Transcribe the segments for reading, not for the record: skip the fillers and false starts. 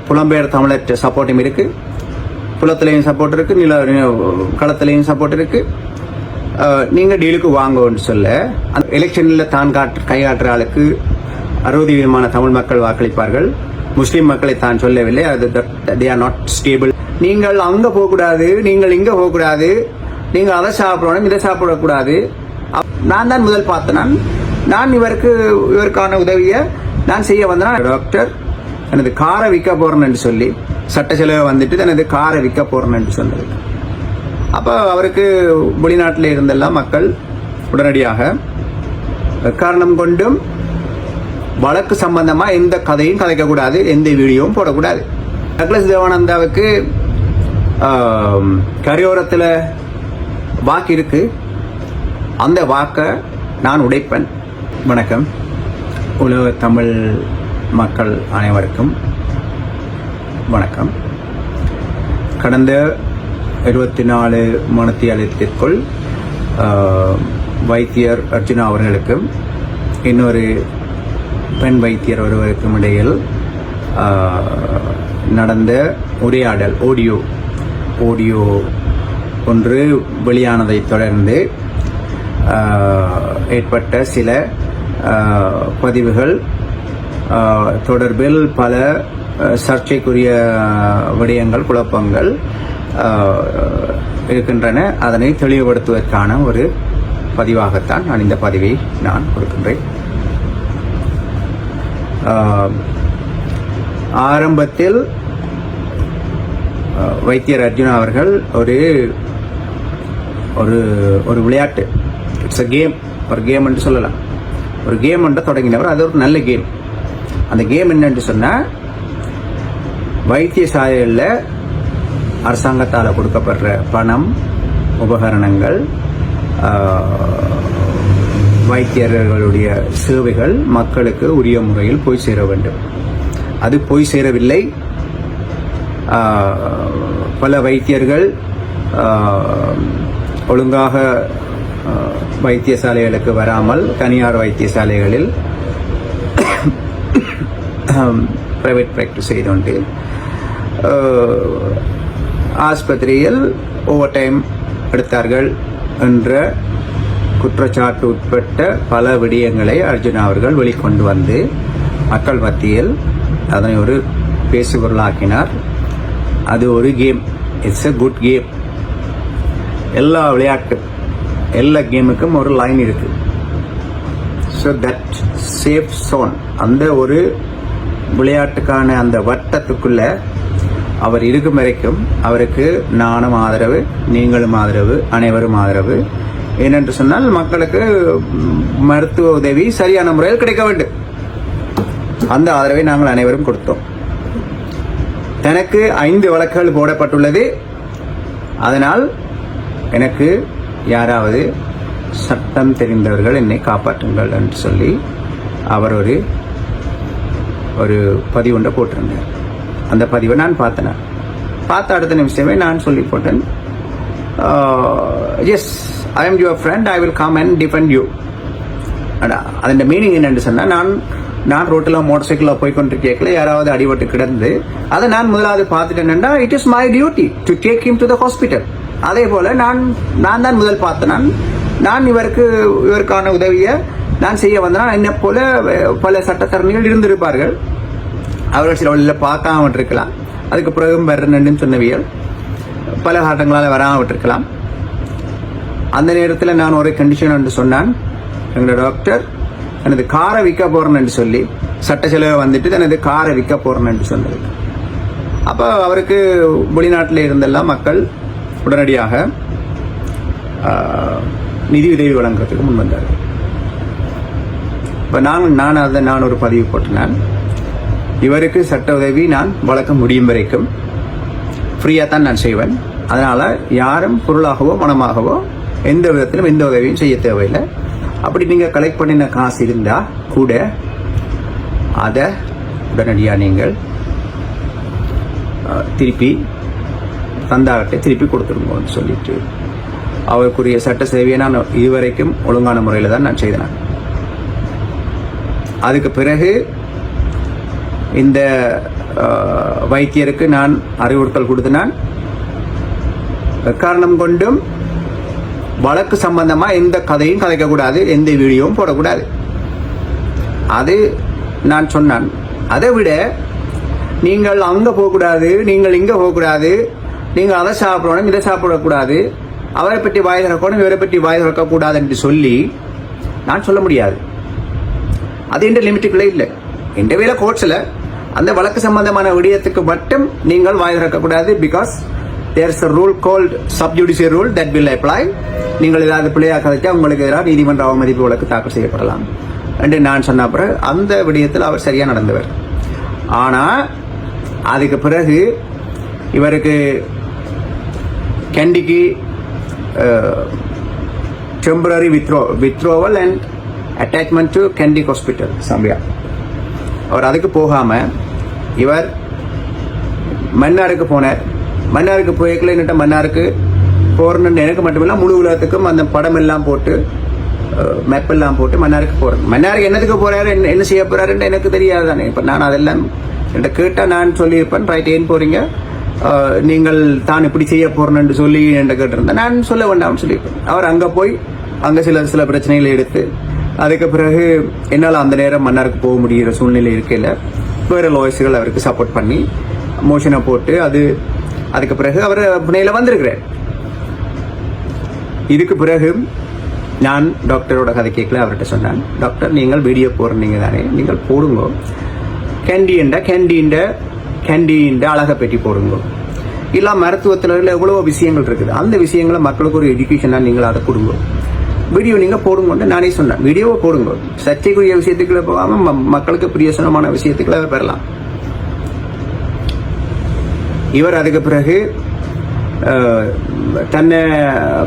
புலம்பெயர் தமிழர் சப்போர்ட்டும் இருக்கு, புலத்திலையும் சப்போர்ட் இருக்கு, களத்திலையும் சப்போர்ட் இருக்கு. நீங்க டீலுக்கு வாங்கன்னு சொல்ல அந்த எலெக்ஷன்ல தான் கையாற்றுற ஆளுக்கு 60% தமிழ் மக்கள் வாக்களிப்பார்கள். முஸ்லிம் மக்களை தான் சொல்லவில்லை. அது they are not stable. நீங்கள் அங்க போகக்கூடாது, நீங்கள் இங்க போகக்கூடாது, நீங்க அதை சாப்பிடணும், இதை சாப்பிடக்கூடாது. நான் தான் முதல் பார்த்தேன். நான் இவருக்கான உதவியை நான் செய்ய வந்தேன். டாக்டர் எனது காரை விற்க போறேன்னு சொல்லி சட்ட செலவு வந்துட்டு எனது காரை விற்க போறேன்னு சொன்னது. அப்ப அவருக்கு வெளிநாட்டில் இருந்தெல்லாம் மக்கள் உடனடியாக காரணம் கொண்டும் வழக்கு சம்பந்தமா எந்த கதையும் கதைக்க கூடாது, எந்த வீடியோவும் போடக்கூடாது. டக்ளஸ் தேவானந்தாவுக்கு கரையோரத்தில் வாக்கு இருக்கு, அந்த வாக்கை நான் உடைப்பேன். வணக்கம். உலக தமிழ் மக்கள் அனைவருக்கும் வணக்கம். கடந்த 24 மணித்தியாலத்திற்குள் வைத்தியர் அர்ஜுனா அவர்களுக்கும் இன்னொரு பெண் வைத்தியர் ஒருவருக்கும் இடையில் நடந்த உரையாடல் ஆடியோ ஒன்று வெளியானதை தொடர்ந்து ஏற்பட்ட சில பதிவுகள் தொடர்பில் பல சர்ச்சைக்குரிய விடயங்கள், குழப்பங்கள் இருக்கின்றன. அதனை தெளிவுபடுத்துவதற்கான ஒரு பதிவாகத்தான் நான் இந்த பதிவை நான் கொடுக்கின்றேன். ஆரம்பத்தில் வைத்தியர் அர்ஜுனா அவர்கள் ஒரு விளையாட்டு, இட்ஸ் அ கேம், ஒரு கேம் என்று சொல்லலாம், ஒரு கேம் என்று தொடங்கினவர். அது ஒரு நல்ல கேம். அந்த கேம் என்னன்னு சொன்னா, வைத்தியசாலைகளில் அரசாங்கத்தால் கொடுக்கப்படுற பணம், உபகரணங்கள், வைத்தியர்களுடைய சேவைகள் மக்களுக்கு உரிய முறையில் போய் சேர வேண்டும். அது போய் சேரவில்லை. பல வைத்தியர்கள் ஒழுங்காக வைத்தியசாலைகளுக்கு வராமல் தனியார் வைத்தியசாலைகளில் பிரைவேட் பிராக்டிஸ் செய்து கொண்டு ஆஸ்பத்திரியில் ஓவர் டைம் எடுத்தார்கள் என்ற குற்றச்சாட்டு உட்பட்ட பல விடயங்களை அர்ஜுனா அவர்கள் வெளிக்கொண்டு வந்து மக்கள் மத்தியில் அதனை ஒரு பேசுபொருளாக்கினார். அது ஒரு game, it's a good game. எல்லா கேமுக்கும் ஒரு லைன் இருக்கு. ஸோ தட் சேஃப் சோன், அந்த ஒரு விளையாட்டுக்கான அந்த வட்டத்துக்குள்ள அவர் இருக்கும் வரைக்கும் அவருக்கு நானும் ஆதரவு, நீங்களும் ஆதரவு, அனைவரும் ஆதரவு. ஏனென்று சொன்னால் மக்களுக்கு மருத்துவ உதவி சரியான முறையில் கிடைக்க வேண்டும். அந்த ஆதரவை நாங்கள் அனைவரும் கொடுத்தோம். எனக்கு 5 வழக்குகள் போடப்பட்டுள்ளது. அதனால் எனக்கு யாராவது சட்டம் தெரிந்தவர்கள் என்னை காப்பாற்றுங்கள் என்று சொல்லி அவர் ஒரு பதிவு ஒன்றை போட்டிருந்தார். அந்த பதிவை நான் பார்த்தேன். பார்த்த அடுத்த நிமிஷமே நான் சொல்லி போட்டேன், yes, I am your friend, I will come and defend you. அதன் மீனிங் என்னன்னு சொன்னால், நான் ரோட்டில் மோட்டர் சைக்கிளில் போய்கொண்டிருக்கேன், யாராவது அடிபட்டு கிடந்து அதை நான் முதலாவது பார்த்துட்டேன்னா, it is my duty to take him to the hospital. அதே போல நான் தான் முதல் பார்த்தேன். நான் இவருக்கான உதவியை நான் செய்ய வந்தேன். என்னை போல பல சட்டத்தரணிகள் இருந்திருப்பார்கள். அவர்கள் சில வழியில் பார்க்காம விட்டுருக்கலாம். அதுக்கு பிறகு வரணுன்னு சொன்னவியல் பல காட்டங்களால் வராமல் விட்டுருக்கலாம். அந்த நேரத்தில் நான் ஒரு கண்டிஷன் என்று சொன்னான், எங்களோட டாக்டர் எனது காரை விற்க போறேன்னு சொல்லி சட்ட செலவு வந்துட்டு எனது காரை விற்க போறேன்னு சொன்னது. அப்போ அவருக்கு வெளிநாட்டில் இருந்தெல்லாம் மக்கள் உடனடியாக நிதி உதவி வழங்குறதுக்கு முன் வந்தார்கள். இப்போ நான் ஒரு பதிவு போட்டேன், இவருக்கு சட்ட உதவி நான் வழங்க முடியும் வரைக்கும் ஃப்ரீயாக தான் நான் செய்வேன். அதனால் யாரும் பொருளாகவோ மனமாகவோ எந்த விதத்திலும் எந்த உதவியும் செய்ய தேவையில்லை. அப்படி நீங்கள் கலெக்ட் பண்ணின காசு இருந்தால் கூட அதை உடனடியாக நீங்கள் திருப்பி தந்தாகட்டை திருப்பி கொடுத்துருங்கன்னு சொல்லிட்டு அவருக்குரிய சட்ட சேவையை நான் இதுவரைக்கும் ஒழுங்கான முறையில் தான் நான் செய்தேன். அதுக்கு பிறகு இந்த வைத்தியருக்கு நான் அறிவுறுத்தல் கொடுத்தினான். காரணம் கொண்டும் வழக்கு சம்பந்தமா எந்த கதையும் கதைக்கக்கூடாது, எந்த வீடியோவும் போடக்கூடாது. அது நான் சொன்னான். அதை விட நீங்கள் அங்க போகக்கூடாது, நீங்கள் இங்க போகக்கூடாது, நீங்கள் அதை சாப்பிடணும், இதை சாப்பிடக்கூடாது, அவரை பற்றி வாய் திறக்கணும், இவரை பற்றி வாய் திறக்கக்கூடாது என்று சொல்லி நான் சொல்ல முடியாது. அது என்ற லிமிட்டுக்குள்ளே இல்லை. எந்த வேலை கோர்ட்ஸில் அந்த வழக்கு சம்பந்தமான விடயத்துக்கு மட்டும் நீங்கள் வாய் திறக்கக்கூடாது. Because there is a rule called subjudice rule that will apply. நீங்கள் ஏதாவது பிள்ளையாக கதைச்சா உங்களுக்கு எதிராக நீதிமன்ற அவமதிப்பு வழக்கு தாக்கல் செய்யப்படலாம் என்று நான் சொன்ன பிறகு அந்த விடயத்தில் அவர் சரியா நடந்தவர். ஆனா அதுக்கு பிறகு இவருக்கு கேண்டிக்கு temporary withdrawal and attachment to Kandy hospital சம்பியா. அவர் அதுக்கு போகாம இவர் மன்னாருக்கு போனார். மன்னாருக்கு போய்க்கல என்னட்ட மன்னாருக்கு போறன்னு எனக்கு மட்டுமில்ல முழு உலகத்துக்கும் அந்த படம் எல்லாம் போட்டு மேப் எல்லாம் போட்டு மன்னாருக்கு போறேன். மன்னாருக்கு என்னத்துக்கு போறாரு, என்ன செய்ய போறாருன்னு எனக்கு தெரியாது தானே. இப்ப நான் அதெல்லாம் என்கிட்ட கேட்டா நான் சொல்லியிருப்பேன், ரைட் ஏன் போறீங்க, நீங்கள் தான் இப்படி செய்ய போறேன்னு சொல்லி என்கிட்ட கேட்டிருந்தேன். நான் சொல்ல வேண்டாம்னு சொல்லியிருப்பேன். அவர் அங்க போய் அங்க சில பிரச்சனைகளை எடுத்து அதுக்கு பிறகு என்னால் அந்த நேரம் மன்னாருக்கு போக முடிகிற சூழ்நிலை இருக்கையில் வேற லாயர்ஸ்கள் அவருக்கு சப்போர்ட் பண்ணி மோஷனை போட்டு அதுக்கு பிறகு அவர் புனேல வந்திருக்கிறார். இதுக்கு பிறகு நான் டாக்டரோட கதை கேட்கல, அவர்கிட்ட சொன்னேன், டாக்டர் நீங்கள் வீடியோ போடுறீங்க தானே, நீங்கள் போடுங்க, கேண்டீன் அழகை பெட்டி போடுங்க, இல்ல மருத்துவத்தில் எவ்வளவோ விஷயங்கள் இருக்குது, அந்த விஷயங்களை மக்களுக்கு ஒரு எஜுகேஷனா நீங்கள் அதை கொடுங்க, வீடியோ நீங்க போடுங்க நானே சொன்னேன். வீடியோவை போடுங்க, சர்ச்சைக்குரிய விஷயத்துக்குள்ள போகாம மக்களுக்கு பிரியசனமான விஷயத்துக்குள்ள பெறலாம். இவர் அதுக்கு பிறகு தன்னை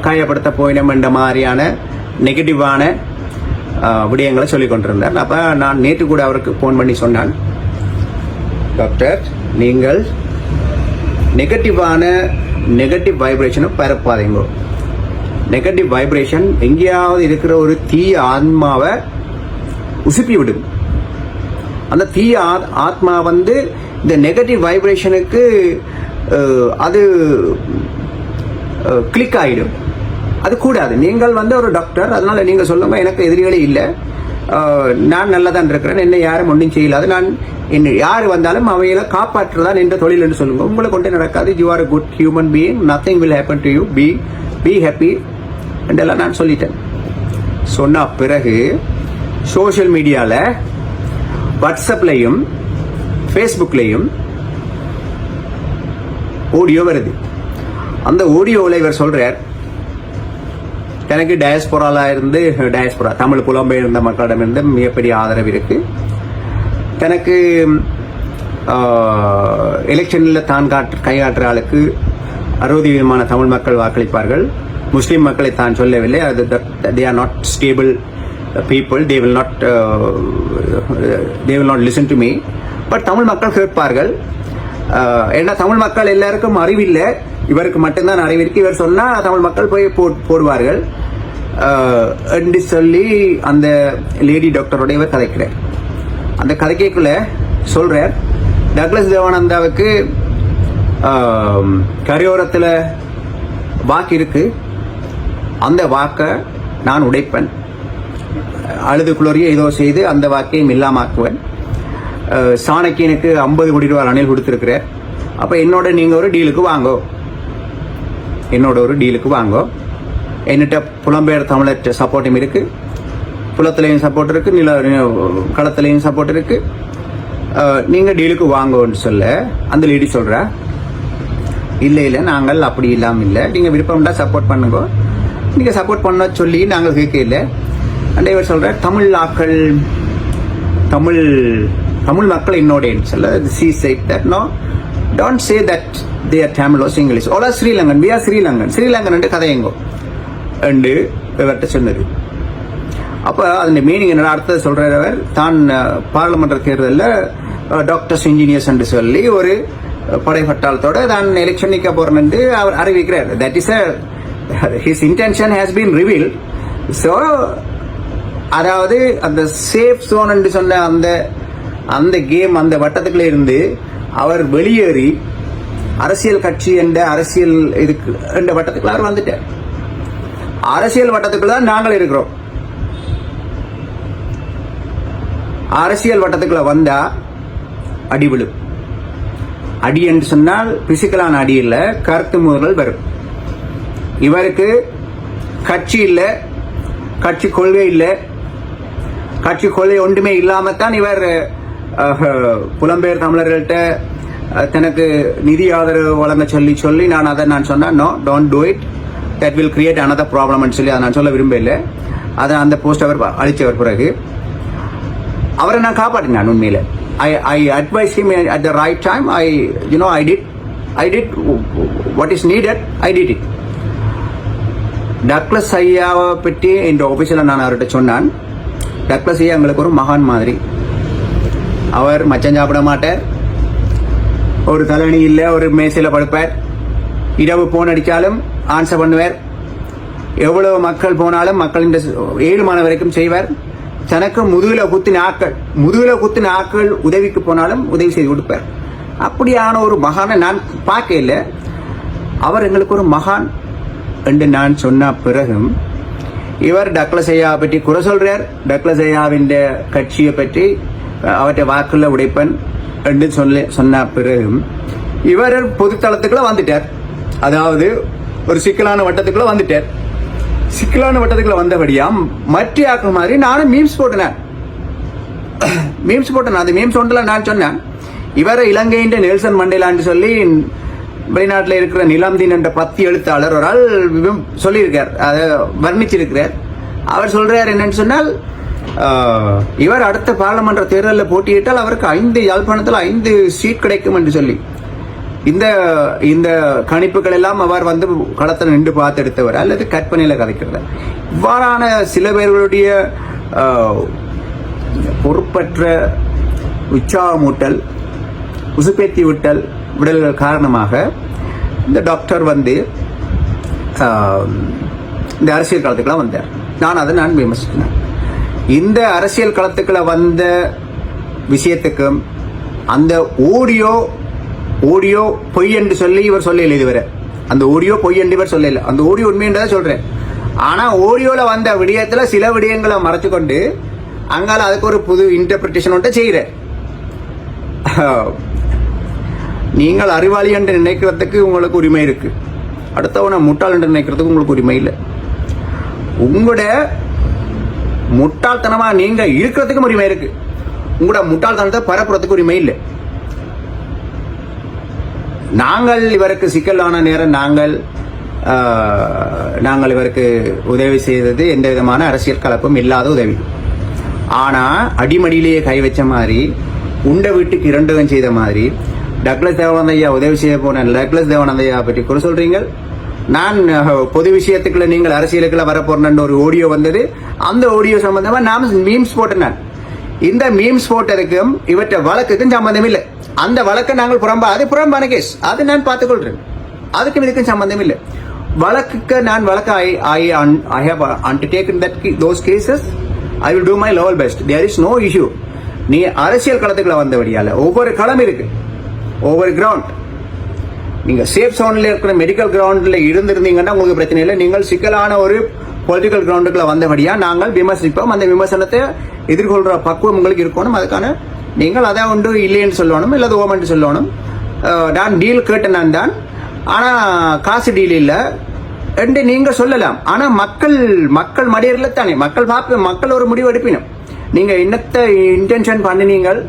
காயப்படுத்த போயினம் என்ற மாதிரியான நெகட்டிவான விடயங்களை சொல்லிக் கொண்டிருந்தார். அப்ப நான் நேற்று கூட அவருக்கு போன் பண்ணி சொன்னான், டாக்டர் நீங்கள் நெகட்டிவ் வைப்ரேஷனை பரப்பாதீங்க. நெகட்டிவ் வைப்ரேஷன் எங்கேயாவது இருக்கிற ஒரு தீய ஆத்மாவை உசுப்பி விடும். அந்த தீய ஆத்மா இந்த நெகட்டிவ் வைப்ரேஷனுக்கு அது கிளிக் ஆயிடும். அது கூடாது. நீங்கள் ஒரு டாக்டர், அதனால நீங்க சொல்லுங்க, எனக்கு எதிரிகளே இல்லை, நான் நல்லதான் இருக்கிறேன், என்ன யாரும் ஒன்றும் செய்யலாது, நான் என்ன யார் வந்தாலும் அவையில காப்பாற்றுறதான் என்ற தொழில் என்று சொல்லுங்க, உங்களை கொண்டு நடக்காது, you are a good human being, nothing will happen to you, be happy என்றெல்லாம் நான் சொல்லிட்டேன். சொன்ன பிறகு சோசியல் மீடியால வாட்ஸ்அப்லையும் ஃபேஸ்புக்லையும் ஆடியோ வருது. அந்த ஆடியோவில் இவர் சொல்றார், எனக்கு டயஸ்போரால இருந்து தமிழ் புலம்பெயர்ந்த மக்களிடமிருந்து மிகப்பெரிய ஆதரவு இருக்கு, தனக்கு எலெக்ஷனில் தான் கையாற்றுற ஆளுக்கு 60% தமிழ் மக்கள் வாக்களிப்பார்கள், முஸ்லிம் மக்களை தான் சொல்லவில்லை, அது they are not stable people, they will not listen to me, but Tamil மக்கள் கேட்பார்கள். ஏன்னா தமிழ் மக்கள் எல்லாருக்கும் அறிவில்லை, இவருக்கு மட்டும்தான் அறிவிருக்கு, இவர் சொன்னா தமிழ் மக்கள் போய் போடுவார்கள் என்று சொல்லி அந்த லேடி டாக்டரோட இவர் கதைக்கிறார். அந்த கதைக்குள்ள சொல்றார், டக்ளஸ் தேவானந்தாவுக்கு கரையோரத்தில் வாக்கு இருக்கு, அந்த வாக்கை நான் உடைப்பேன், அழுதுக்குள்ளோரையே ஏதோ செய்து அந்த வாக்கையும் இல்லாமாக்குவேன், சாணக்கியனுக்கு 50 கோடி ரூபாய் அணில் கொடுத்திருக்கிறார், அப்ப என்னோட நீங்க ஒரு டீலுக்கு வாங்கோ, என்னட்ட புலம்பெயர் தமிழர் சப்போர்ட்டும் இருக்கு, புலத்திலையும் சப்போர்ட் இருக்கு, களத்திலையும் சப்போர்ட் இருக்கு, நீங்க டீலுக்கு வாங்கன்னு சொல்ல அந்த லேடி சொல்ற, இல்ல நாங்கள் அப்படி இல்லாம இல்ல, நீங்க விருப்பம்டா சப்போர்ட் பண்ணுங்க, நீங்க சப்போர்ட் பண்ண சொல்லி நாங்கள் கேட்க இல்லை. அண்ட் இவர் சொல்ற, தமிழ் மக்கள் என்னோட சொல்ல, she said that no, don't say that they are Tamil or English, all are Sri Lankan, we are Sri Lankan என்று கதையங்கோ என்று இவர்கிட்ட சொன்னது. அப்ப அதன் மீனிங் என்ன அர்த்தம் சொல்றவர், தான் பார்லிமெண்ட் தேர்தலில் டாக்டர்ஸ் இன்ஜினியர்ஸ் என்று சொல்லி ஒரு படைப்பட்டாளத்தோட தான் எலெக்ஷன் நிற்க போறேன் என்று அவர் அறிவிக்கிறார். That is his intention has been revealed. So அதாவது அந்த சேஃப் சோன் என்று சொன்ன அந்த கேம், அந்த வட்டத்துக்குள்ள இருந்து அவர் வெளியேறி அரசியல் கட்சி என்ற அரசியல் இதுக்கு என்ற வட்டத்துக்குள்ள அவர் வந்துட்டார். அரசியல் வட்டத்துக்குள்ள தான் நாங்கள் இருக்கிறோம். அரசியல் வட்டத்துக்குள்ள வந்தா அடி விழும். அடி என்று சொன்னால் பிசிக்கலான அடி இல்ல, கருத்து முதல்கள் வரும். இவருக்கு கட்சி இல்ல, கட்சி கொள்கை இல்ல, கட்சி கொள்கை ஒன்றுமே இல்லாமத்தான் இவர் புலம்பெயர் தமிழர்கள்ட்ட தனக்கு நிதி ஆதரவு வழங்க சொல்லி நான் சொன்னேன், no don't do it, that will create another problem சொல்லி அதை நான் சொல்ல விரும்பல. அதை அந்த போஸ்ட் அவர் அழிச்சவர் பிறகு அவரை நான் காப்பாற்றினேன். உண்மையில I advised him at the right time. I did what is needed. I did it. Douglas ஐயாவை பற்றி இந்த ஆபீஸில் நான் அவர்கிட்ட சொன்னான். டக்ளஸ் ஐயா எங்களுக்கு ஒரு மகான் மாதிரி. அவர் மச்சம் சாப்பிட மாட்டார், ஒரு தலையணி இல்லை, ஒரு மேசையில் படுப்பார், இரவு போன் அடித்தாலும் ஆன்சர் பண்ணுவார், எவ்வளவு மக்கள் போனாலும் மக்கள் இந்த 7 மணி வரைக்கும் செய்வார். தனக்கு முதுகுல குத்தின ஆக்கள் உதவிக்கு போனாலும் உதவி செய்து கொடுப்பார். அப்படியான ஒரு மகானை நான் பார்க்கல. அவர் எங்களுக்கு ஒரு மகான் என்று நான் சொன்ன பிறகும் இவர் டக்ளஸ் ஐயாவை பற்றி குறை சொல்றார். டக்ளஸ் ஐயாவின் கட்சியை பற்றி அவற்றை வாக்குள்ள உடைப்பன் என்று சொன்ன பிறகும் இவர் பொதுத்தளத்துக்குள்ள வந்துட்டார். அதாவது ஒரு சிக்கலான வட்டத்துக்குள்ள வந்துட்டார். சிக்கலான வட்டத்துக்குள்ள வந்தபடியா மற்ற ஆக்கள் மாதிரி நானும் மீம்ஸ் போட்டேன். அது மீம்ஸ் ஒன்றுல நான் சொன்னேன், இவரை இலங்கையின் நெல்சன் மண்டேலான்னு சொல்லி வெளிநாட்டில் இருக்கிற நிலாம்தீன் என்ற 10 எழுத்தாளர் ஒரு ஆள் சொல்லியிருக்கார், அதை வர்ணிச்சிருக்கிறார். அவர் சொல்றார் என்னன்னு சொன்னால், இவர் அடுத்த பாராளுமன்ற தேர்தலில் போட்டியிட்டால் அவருக்கு யாழ்ப்பாணத்தில் 5 சீட் கிடைக்கும் என்று சொல்லி இந்த கணிப்புகள் எல்லாம் அவர் வந்து களத்தில் நின்று பார்த்தெடுத்தவர் அல்லது கற்பனையில கதைக்கிறார். இவ்வாறான சில பேர்களுடைய பொறுப்பற்ற உற்சாகமூட்டல், உசுப்பேத்தி விடல்கள் காரணமாக இந்த டாக்டர் வந்து இந்த அரசியல் களத்துக்குள்ள வந்தார். நான் விமர்சிக்கிறேன். இந்த அரசியல் களத்துக்குள்ள வந்த விஷயத்துக்கும் அந்த ஆடியோ பொய் என்று சொல்லி இவர் சொல்லல. இதுவரை அந்த ஆடியோ பொய் என்று இவர் சொல்லல. அந்த ஆடியோ உண்மைன்றதை சொல்றேன். ஆனா ஆடியோல வந்த விடயத்துல சில விடயங்களை மறைச்சு கொண்டு அங்கால அதுக்கு ஒரு புது இன்டர்பிரிட்டேஷன் ஒன்றை செய்யற. நீங்கள் அறிவாளி என்று நினைக்கிறதுக்கு உங்களுக்கு உரிமை இருக்கு, அடுத்தவனை முட்டாள் என்று நினைக்கிறதுக்கு உங்களுக்கு உரிமை இல்லை. உங்களோட முட்டாள்தனமா நீங்க இருக்கிறதுக்கும் உரிமை இருக்கு, உங்களோட முட்டாள்தனத்தை பரப்புறதுக்கு உரிமை இல்லை. நாங்கள் இவருக்கு சிக்கலான நேரம் நாங்கள் இவருக்கு உதவி செய்தது எந்த விதமான அரசியல் கலப்பும் இல்லாத உதவி. ஆனா அடிமடியிலேயே கை வச்ச மாதிரி, உண்ட வீட்டுக்கு 2 செய்த மாதிரி டக்ளஸ் தேவானந்தையா உதவி செய்ய போன டக்ளஸ் தேவானந்தையா பற்றி குறை சொல்றீங்க. நான் பொது விஷயத்துக்குள்ள நீங்கள் அரசியலுக்குள்ள வரப்போறேன் ஒரு ஆடியோ வந்தது. அந்த ஆடியோ சம்பந்தமா நான் மீம்ஸ் போட்டேன். இந்த மீம்ஸ் போட்டதுக்கும் இவற்றை வழக்குக்கும் சம்பந்தம் இல்லை. அந்த வழக்கை நாங்கள் புறம்பான கேஸ், அது நான் பார்த்துக்கொள்றேன். அதுக்கும் இதுக்கும் சம்பந்தம் இல்லை. வழக்குக்கு நான் I have undertaken those cases. I will do my level best. There is no issue. நீ அரசியல் களத்துக்குள்ள வந்தபடியால ஒவ்வொரு களம் இருக்கு, ஒவ்வொரு கிரவுண்ட். நீங்க சேஃப் சோன்ல இருக்கிற மெடிக்கல் கிரவுண்ட்ல இருந்திருந்தீங்கன்னா உங்களுக்கு பிரச்சனை இல்லை. நீங்கள் சிக்கலான ஒரு பொலிட்டிக்கல் கிரவுண்டுக்குள்ள வந்தபடியா நாங்கள் விமர்சிப்போம். அந்த விமர்சனத்தை எதிர்கொள்ற பக்குவம் உங்களுக்கு இருக்கணும். அதுக்கான நீங்கள் அதை ஒன்று இல்லைன்னு சொல்லணும், இல்லது ஓமன்ட்டு சொல்லணும். நான் டீல் கேட்டேன் தான், ஆனா காசு டீல் இல்லை என்று நீங்க சொல்லலாம். ஆனா மக்கள் மடியர்ல தானே மக்கள் ஒரு முடிவு எடுப்பினும். நீங்க என்னத்தை இன்டென்ஷன் பண்ணினீங்கள்,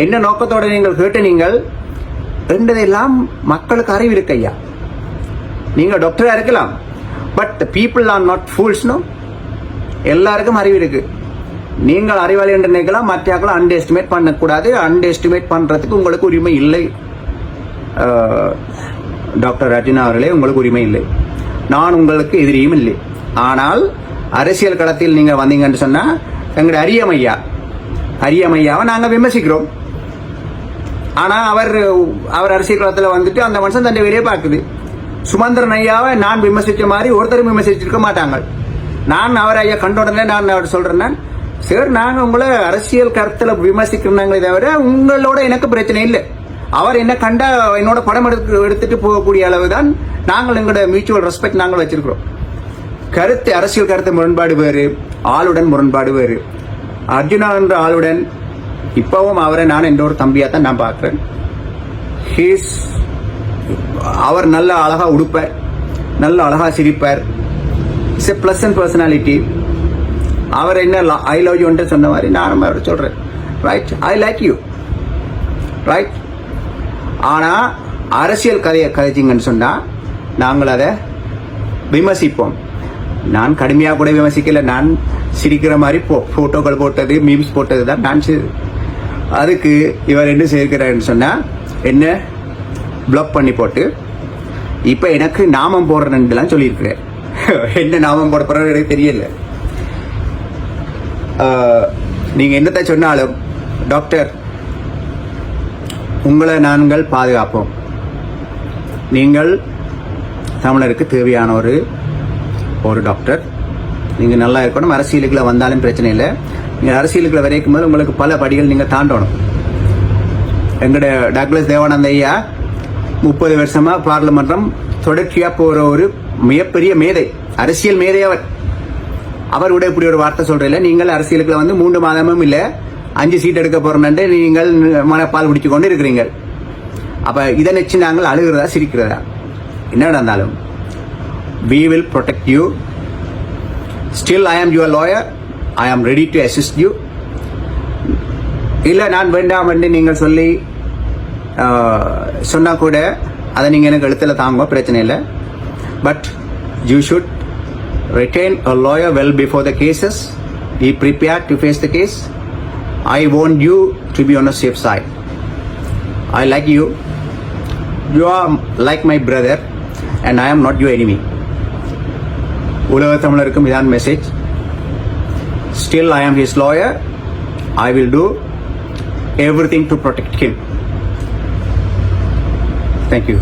என்ன நோக்கத்தோட நீங்கள் கேட்டீங்கள் என்றதெல்லாம் மக்களுக்கு அறிவு இருக்கு ஐயா. நீங்க டாக்டரா இருக்கலாம், but people are not fools. No, எல்லாருக்கும் அறிவு இருக்கு. நீங்கள் அறிவாளி என்று நினைக்கலாம், மற்ற அண்டர் எஸ்டிமேட் பண்ணக்கூடாது. அண்டர் எஸ்டிமேட் பண்றதுக்கு உங்களுக்கு உரிமை இல்லை. டாக்டர் ரட்டினா அவர்களே, உங்களுக்கு உரிமை இல்லை. நான் உங்களுக்கு எதிரியும் இல்லை. ஆனால் அரசியல் களத்தில் நீங்க வந்தீங்கன்னு சொன்னா எங்களுடைய அரியமையாவை நாங்க விமர்சிக்கிறோம். ஆனா அவர் அரசியல் களத்தில் வந்துட்டு அந்த மனுஷன் தன்னை வெளியே பார்க்குது. சுமந்திரன் ஐயாவை நான் விமர்சிச்ச மாதிரி ஒருத்தரும் விமர்சிச்சிருக்க மாட்டாங்க. நான் அவர் ஐயா கண்டோடனே நான் அவர் சொல்றேன், சார் நாங்க உங்களை அரசியல் கருத்துல விமர்சிக்கிறாங்களே தவிர உங்களோட எனக்கு பிரச்சனை இல்லை. அவர் என்ன கண்ட என்னோட படம் எடுத்துட்டு போகக்கூடிய அளவுதான் நாங்கள் எங்களோட மியூச்சுவல் ரெஸ்பெக்ட் நாங்கள் வச்சிருக்கிறோம். கருத்து, அரசியல் கருத்து முரண்பாடு வேறு, ஆளுடன் முரண்பாடு வேறு. அர்ஜுனா என்ற ஆளுடன் இப்பவும் அவரை நான் என்ற ஒரு தம்பியா தான் நான் பார்க்கிறேன். அவர் நல்ல அழகா உடுப்பார், நல்ல அழகா சிரிப்பார். It's a pleasant personality. அவர் என்ன ஐ லவ் யூ சொன்ன மாதிரி நானும் அவரை சொல்றேன். Right, I like you. Right. ஆனா அரசியல் கதையை கதைச்சிங்கன்னு சொன்னா நாங்கள் அதை விமர்சிப்போம். நான் கடுமையாக கூட விமர்சிக்கல. நான் சிரிக்கிற மாதிரி போட்டோக்கள் போட்டது, மீம்ஸ் போட்டது தான் நான். அதுக்கு இவர் என்ன செய்கிறாருன்னு சொன்னா என்ன பிளாக் பண்ணி போட்டு இப்ப எனக்கு நாமம் போடுறேன்னுலாம் சொல்லியிருக்கிறேன். என்ன நாமம் போட போறது எனக்கு தெரியல. நீங்க என்னத்தை சொன்னாலும் டாக்டர், உங்களை நாங்கள் பாதுகாப்போம். நீங்கள் தமிழருக்கு தேவையான ஒரு டாக்டர். நீங்க நல்லா இருக்கணும். அரசியலுக்குள்ள வந்தாலும் பிரச்சனை இல்லை. நீங்க அரசியலுக்குள்ள வரைக்கும் போது உங்களுக்கு பல படிகள் நீங்க தாண்டணும். எங்கட டாக்டர் தேவானந்த ஐயா 30 வருஷமா பார்லிமெண்டம் தொடர்ச்சியா போற ஒரு மிகப்பெரிய மேதை, அரசியல் மேதை. அவர் கூட இப்படி ஒரு வார்த்தை சொல்றீங்க. நீங்கள் அரசியலுக்குள்ள வந்து 3 மாதமும் இல்ல 5 சீட் எடுக்க போறோம்னு நீங்கள் மனப்பால் குடிச்சு கொண்டு இருக்கிறீங்க. அப்ப இதை நினைச்சு நாங்கள் அழுகிறதா சிரிக்கிறதா என்ன நடந்தாலும் we will protect you. Still I am your lawyer. I am ready to assist you. இல்ல நான் வேண்டாம் என்று நீங்கள் சொல்லி சொன்னா கூட அதை நீங்க எனக்கு எழுத்துல தாங்க, பிரச்சனை இல்லை. But you should retain a lawyer well before the cases. Be prepared to face the case. I want you to be on a safe side. I like you. You are like my brother and I am not your enemy. உலக தமிழருக்கும் இதான் message. Still I am his lawyer. I will do everything to protect him. Thank you.